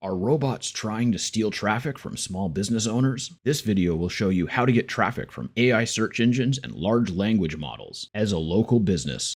Are robots trying to steal traffic from small business owners? This video will show you how to get traffic from AI search engines and large language models as a local business.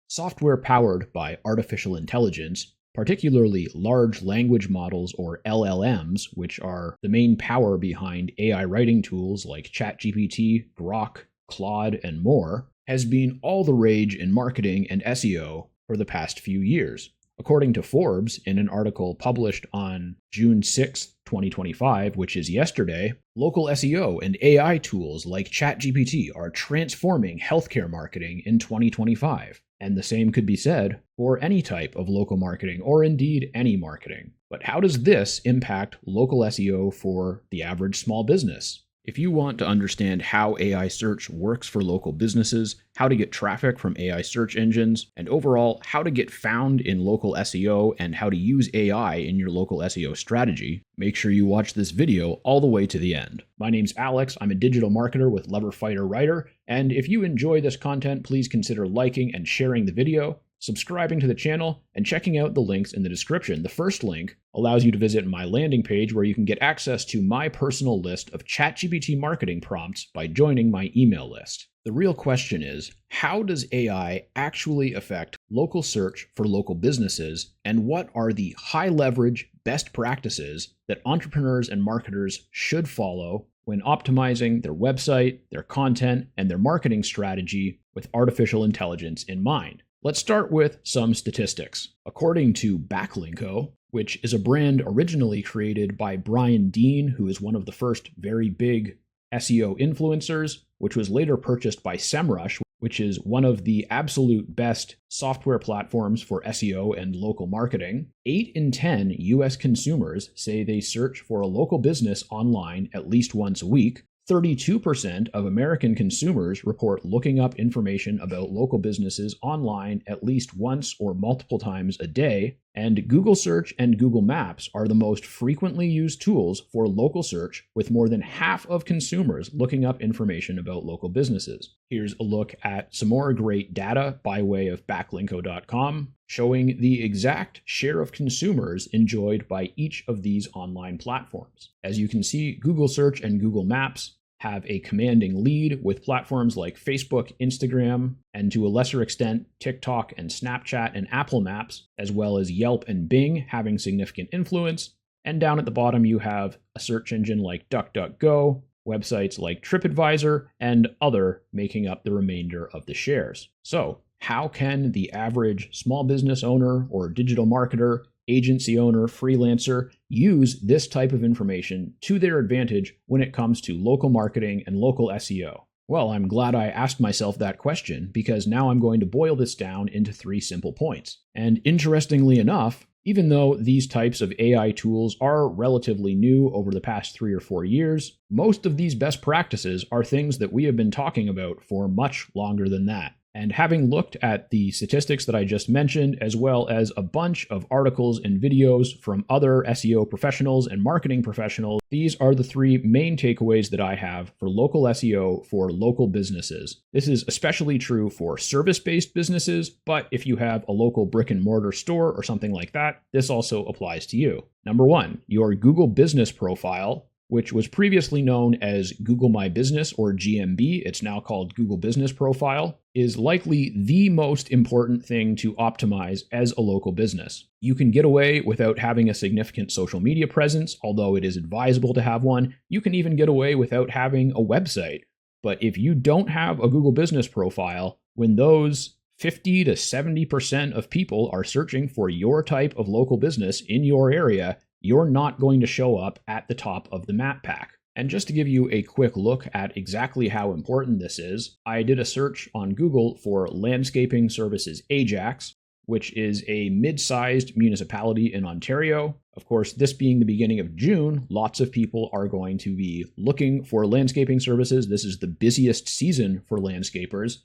Software powered by artificial intelligence, particularly large language models or LLMs, which are the main power behind AI writing tools like ChatGPT, Grok, Claude, and more, has been all the rage in marketing and SEO for the past few years. According to Forbes, in an article published on June 6, 2025, which is yesterday, local SEO and AI tools like ChatGPT are transforming healthcare marketing in 2025. And the same could be said for any type of local marketing, or indeed any marketing. But how does this impact local SEO for the average small business? If you want to understand how AI search works for local businesses, how to get traffic from AI search engines, and overall how to get found in local SEO and how to use AI in your local SEO strategy, make sure you watch this video all the way to the end. My name's Alex, I'm a digital marketer with Lever Fighter Writer, and if you enjoy this content, please consider liking and sharing the video, subscribing to the channel, and checking out the links in the description. The first link allows you to visit my landing page where you can get access to my personal list of ChatGPT marketing prompts by joining my email list. The real question is, how does AI actually affect local search for local businesses, and what are the high leverage best practices that entrepreneurs and marketers should follow when optimizing their website, their content, and their marketing strategy with artificial intelligence in mind? Let's start with some statistics. According to Backlinko, which is a brand originally created by Brian Dean, who is one of the first very big SEO influencers, which was later purchased by SEMrush, which is one of the absolute best software platforms for SEO and local marketing. 8 in 10 US consumers say they search for a local business online at least once a week. 32% of American consumers report looking up information about local businesses online at least once or multiple times a day, and Google Search and Google Maps are the most frequently used tools for local search, with more than half of consumers looking up information about local businesses. Here's a look at some more great data by way of backlinko.com, showing the exact share of consumers enjoyed by each of these online platforms. As you can see, Google Search and Google Maps have a commanding lead, with platforms like Facebook, Instagram, and to a lesser extent, TikTok and Snapchat and Apple Maps, as well as Yelp and Bing having significant influence. And down at the bottom, you have a search engine like DuckDuckGo, websites like TripAdvisor, and other making up the remainder of the shares. So, how can the average small business owner or digital marketer, agency owner, freelancer use this type of information to their advantage when it comes to local marketing and local SEO? Well, I'm glad I asked myself that question, because now I'm going to boil this down into 3 simple points. And interestingly enough, even though these types of AI tools are relatively new over the past 3 or 4 years, most of these best practices are things that we have been talking about for much longer than that. And having looked at the statistics that I just mentioned, as well as a bunch of articles and videos from other SEO professionals and marketing professionals, these are the 3 main takeaways that I have for local SEO for local businesses. This is especially true for service-based businesses, but if you have a local brick and mortar store or something like that, this also applies to you. Number 1, your Google Business Profile, which was previously known as Google My Business or GMB, it's now called Google Business Profile, is likely the most important thing to optimize as a local business. You can get away without having a significant social media presence, although it is advisable to have one. You can even get away without having a website. But if you don't have a Google Business Profile, when those 50 to 70% of people are searching for your type of local business in your area, you're not going to show up at the top of the map pack. And just to give you a quick look at exactly how important this is, I did a search on Google for Landscaping Services Ajax, which is a mid-sized municipality in Ontario. Of course, this being the beginning of June, lots of people are going to be looking for landscaping services. This is the busiest season for landscapers.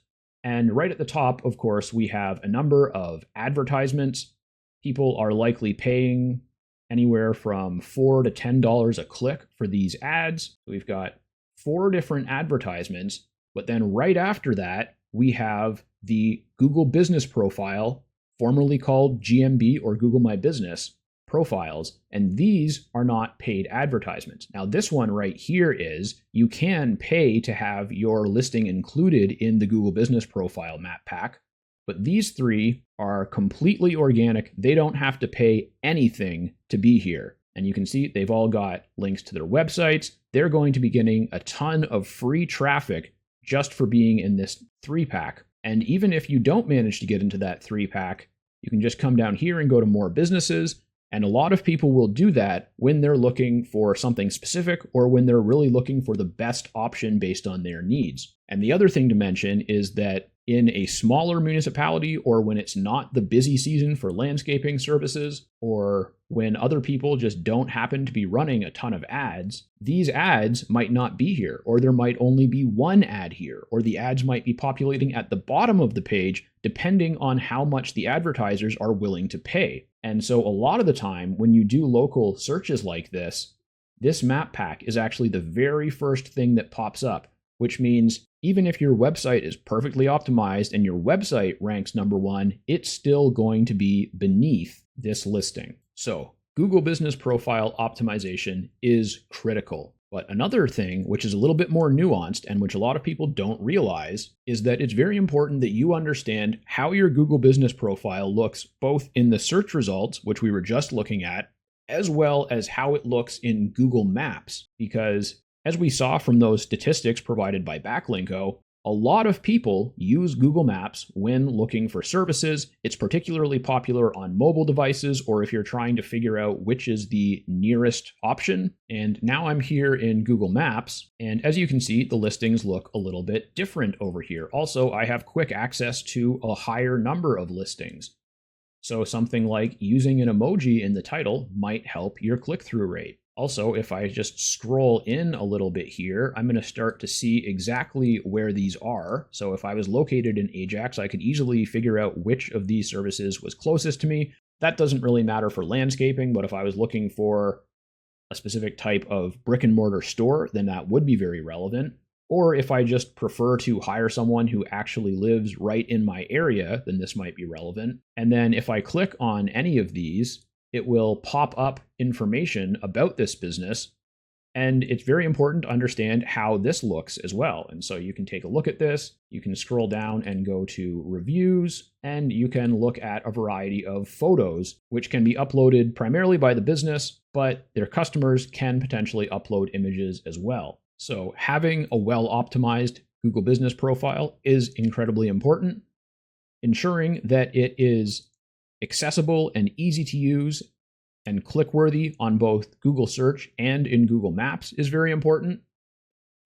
And right at the top, of course, we have a number of advertisements. People are likely paying anywhere from $4 to $10 a click for these ads. We've got 4 different advertisements, but then right after that, we have the Google Business Profile, formerly called GMB or Google My Business, profiles, and these are not paid advertisements. Now, this one right here is you can pay to have your listing included in the Google Business Profile map pack, but these three are completely organic. They don't have to pay anything to be here. And you can see they've all got links to their websites. They're going to be getting a ton of free traffic just for being in this 3-pack. And even if you don't manage to get into that 3-pack, you can just come down here and go to more businesses. And a lot of people will do that when they're looking for something specific or when they're really looking for the best option based on their needs. And the other thing to mention is that in a smaller municipality, or when it's not the busy season for landscaping services, or when other people just don't happen to be running a ton of ads, these ads might not be here, or there might only be one ad here, or the ads might be populating at the bottom of the page, depending on how much the advertisers are willing to pay. And so a lot of the time when you do local searches like this map pack is actually the very first thing that pops up, which means even if your website is perfectly optimized and your website ranks number 1, it's still going to be beneath this listing. So Google Business Profile optimization is critical. But another thing, which is a little bit more nuanced and which a lot of people don't realize, is that it's very important that you understand how your Google Business Profile looks both in the search results, which we were just looking at, as well as how it looks in Google Maps. Because as we saw from those statistics provided by Backlinko, a lot of people use Google Maps when looking for services. It's particularly popular on mobile devices, or if you're trying to figure out which is the nearest option. And now I'm here in Google Maps, and as you can see, the listings look a little bit different over here. Also, I have quick access to a higher number of listings. So something like using an emoji in the title might help your click-through rate. Also, if I just scroll in a little bit here, I'm going to start to see exactly where these are. So if I was located in Ajax, I could easily figure out which of these services was closest to me. That doesn't really matter for landscaping, but if I was looking for a specific type of brick and mortar store, then that would be very relevant. Or if I just prefer to hire someone who actually lives right in my area, then this might be relevant. And then if I click on any of these, it will pop up information about this business. And it's very important to understand how this looks as well. And so you can take a look at this, you can scroll down and go to reviews, and you can look at a variety of photos, which can be uploaded primarily by the business, but their customers can potentially upload images as well. So having a well-optimized Google Business Profile is incredibly important. Ensuring that it is accessible and easy to use and click-worthy on both Google Search and in Google Maps is very important.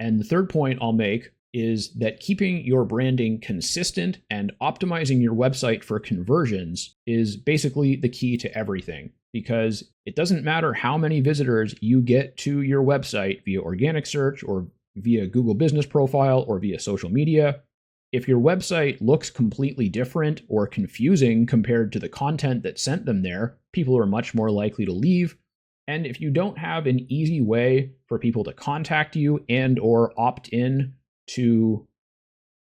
And the third point I'll make is that keeping your branding consistent and optimizing your website for conversions is basically the key to everything, because it doesn't matter how many visitors you get to your website via organic search or via Google Business Profile or via social media. If your website looks completely different or confusing compared to the content that sent them there, people are much more likely to leave. And if you don't have an easy way for people to contact you and or opt in to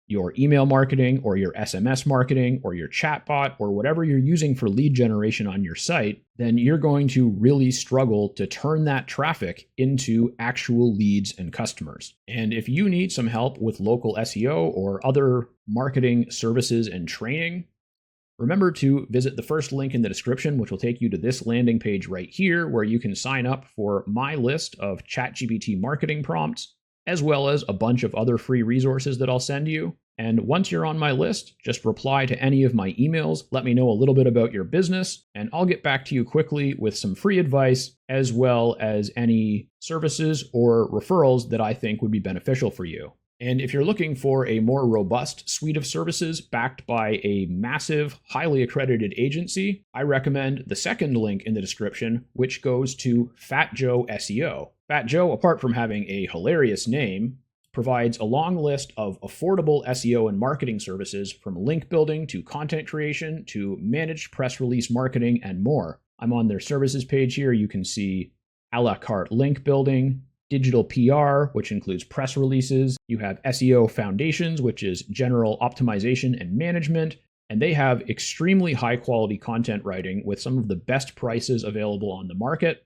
your email marketing or your SMS marketing or your chatbot or whatever you're using for lead generation on your site, then you're going to really struggle to turn that traffic into actual leads and customers. And if you need some help with local SEO or other marketing services and training, remember to visit the first link in the description, which will take you to this landing page right here, where you can sign up for my list of ChatGPT marketing prompts, as well as a bunch of other free resources that I'll send you. And once you're on my list, just reply to any of my emails, let me know a little bit about your business, and I'll get back to you quickly with some free advice, as well as any services or referrals that I think would be beneficial for you. And if you're looking for a more robust suite of services backed by a massive, highly accredited agency, I recommend the second link in the description, which goes to Fat Joe SEO. Fat Joe, apart from having a hilarious name, provides a long list of affordable SEO and marketing services, from link building to content creation to managed press release marketing and more. I'm on their services page here. You can see a la carte link building, digital PR, which includes press releases. You have SEO foundations, which is general optimization and management. and they have extremely high quality content writing with some of the best prices available on the market,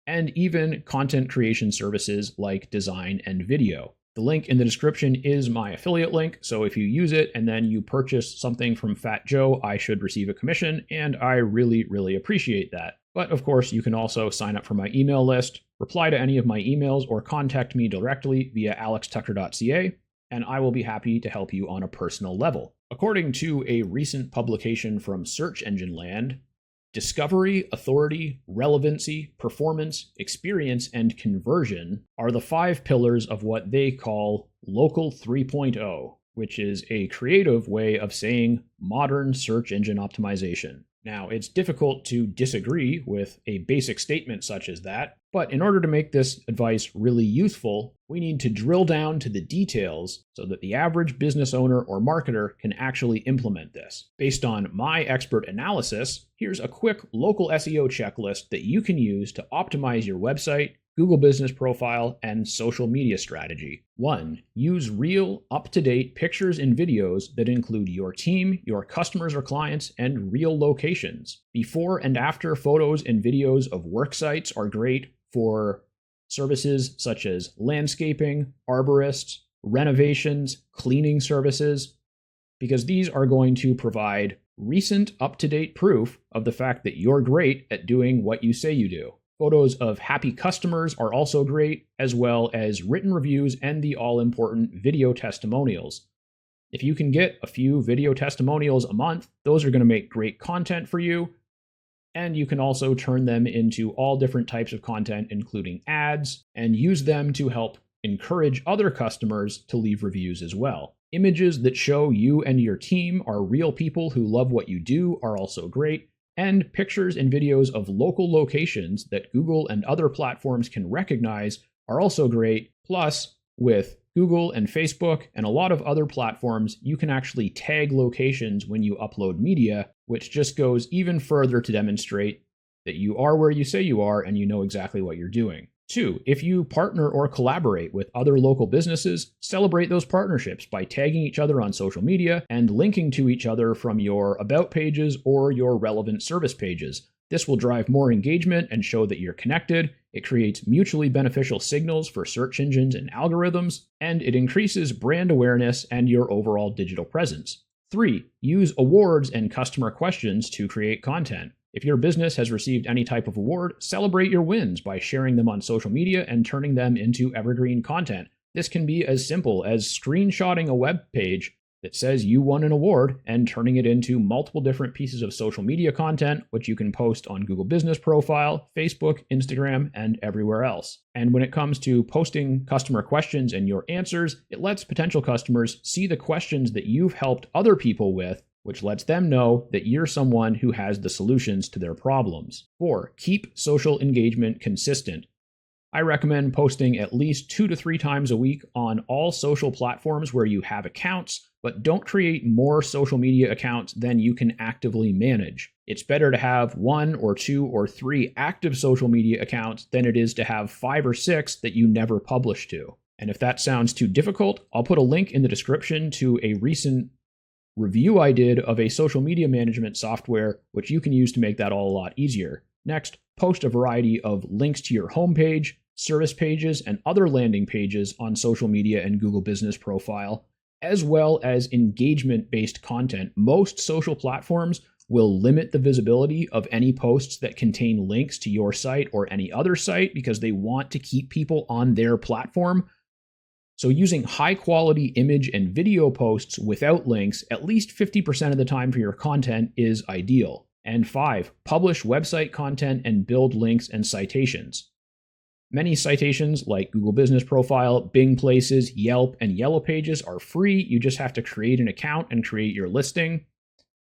and even content creation services like design and video. The link in the description is my affiliate link, so if you use it and then you purchase something from Fat Joe, I should receive a commission, and I really, really appreciate that. But of course, you can also sign up for my email list, reply to any of my emails, or contact me directly via alextucker.ca, and I will be happy to help you on a personal level. According to a recent publication from Search Engine Land, discovery, authority, relevancy, performance, experience, and conversion are the 5 pillars of what they call Local 3.0, which is a creative way of saying modern search engine optimization. Now, it's difficult to disagree with a basic statement such as that, but in order to make this advice really useful, we need to drill down to the details so that the average business owner or marketer can actually implement this. Based on my expert analysis, here's a quick local SEO checklist that you can use to optimize your website, Google Business Profile, and social media strategy. 1. Use real, up-to-date pictures and videos that include your team, your customers or clients, and real locations. Before and after photos and videos of work sites are great for services such as landscaping, arborists, renovations, cleaning services, because these are going to provide recent, up-to-date proof of the fact that you're great at doing what you say you do. Photos of happy customers are also great, as well as written reviews and the all-important video testimonials. If you can get a few video testimonials a month, those are going to make great content for you, and you can also turn them into all different types of content, including ads, and use them to help encourage other customers to leave reviews as well. Images that show you and your team are real people who love what you do are also great, and pictures and videos of local locations that Google and other platforms can recognize are also great. Plus, with Google and Facebook and a lot of other platforms, you can actually tag locations when you upload media, which just goes even further to demonstrate that you are where you say you are and you know exactly what you're doing. 2, if you partner or collaborate with other local businesses, celebrate those partnerships by tagging each other on social media and linking to each other from your about pages or your relevant service pages. This will drive more engagement and show that you're connected. It creates mutually beneficial signals for search engines and algorithms, and it increases brand awareness and your overall digital presence. 3, use awards and customer questions to create content. If your business has received any type of award, celebrate your wins by sharing them on social media and turning them into evergreen content. This can be as simple as screenshotting a web page that says you won an award and turning it into multiple different pieces of social media content, which you can post on Google Business Profile, Facebook, Instagram, and everywhere else. And when it comes to posting customer questions and your answers, it lets potential customers see the questions that you've helped other people with, which lets them know that you're someone who has the solutions to their problems. 4, keep social engagement consistent. I recommend posting at least 2 to 3 times a week on all social platforms where you have accounts, but don't create more social media accounts than you can actively manage. It's better to have 1 or 2 or 3 active social media accounts than it is to have 5 or 6 that you never publish to. And if that sounds too difficult, I'll put a link in the description to a recent review I did of a social media management software, which you can use to make that all a lot easier. Next, post a variety of links to your homepage, service pages, and other landing pages on social media and Google Business Profile, as well as engagement-based content. Most social platforms will limit the visibility of any posts that contain links to your site or any other site because they want to keep people on their platform. So using high quality image and video posts without links at least 50% of the time for your content is ideal. And 5, publish website content and build links and citations. Many citations like Google Business Profile, Bing Places, Yelp, and Yellow Pages are free. You just have to create an account and create your listing.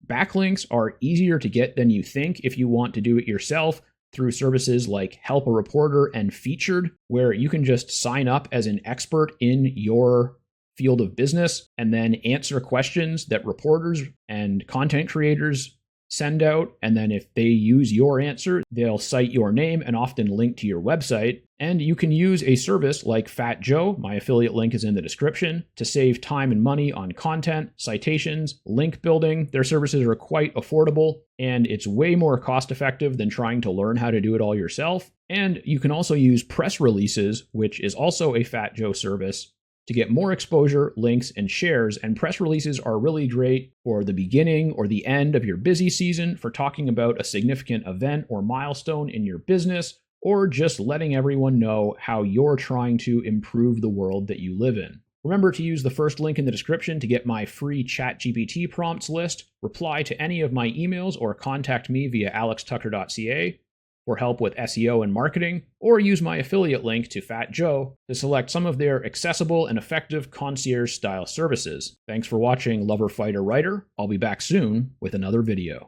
Backlinks are easier to get than you think if you want to do it yourself, through services like Help a Reporter and Featured, where you can just sign up as an expert in your field of business and then answer questions that reporters and content creators send out, and then if they use your answer, they'll cite your name and often link to your website. And you can use a service like Fat Joe, my affiliate link is in the description, to save time and money on content, citations, link building. Their services are quite affordable, and it's way more cost effective than trying to learn how to do it all yourself. And you can also use press releases, which is also a Fat Joe service, to get more exposure, links, and shares. And press releases are really great for the beginning or the end of your busy season, for talking about a significant event or milestone in your business, or just letting everyone know how you're trying to improve the world that you live in. Remember to use the first link in the description to get my free ChatGPT prompts list, reply to any of my emails, or contact me via alextucker.ca for help with SEO and marketing, or use my affiliate link to Fat Joe to select some of their accessible and effective concierge-style services. Thanks for watching, Lover, Fighter, Writer. I'll be back soon with another video.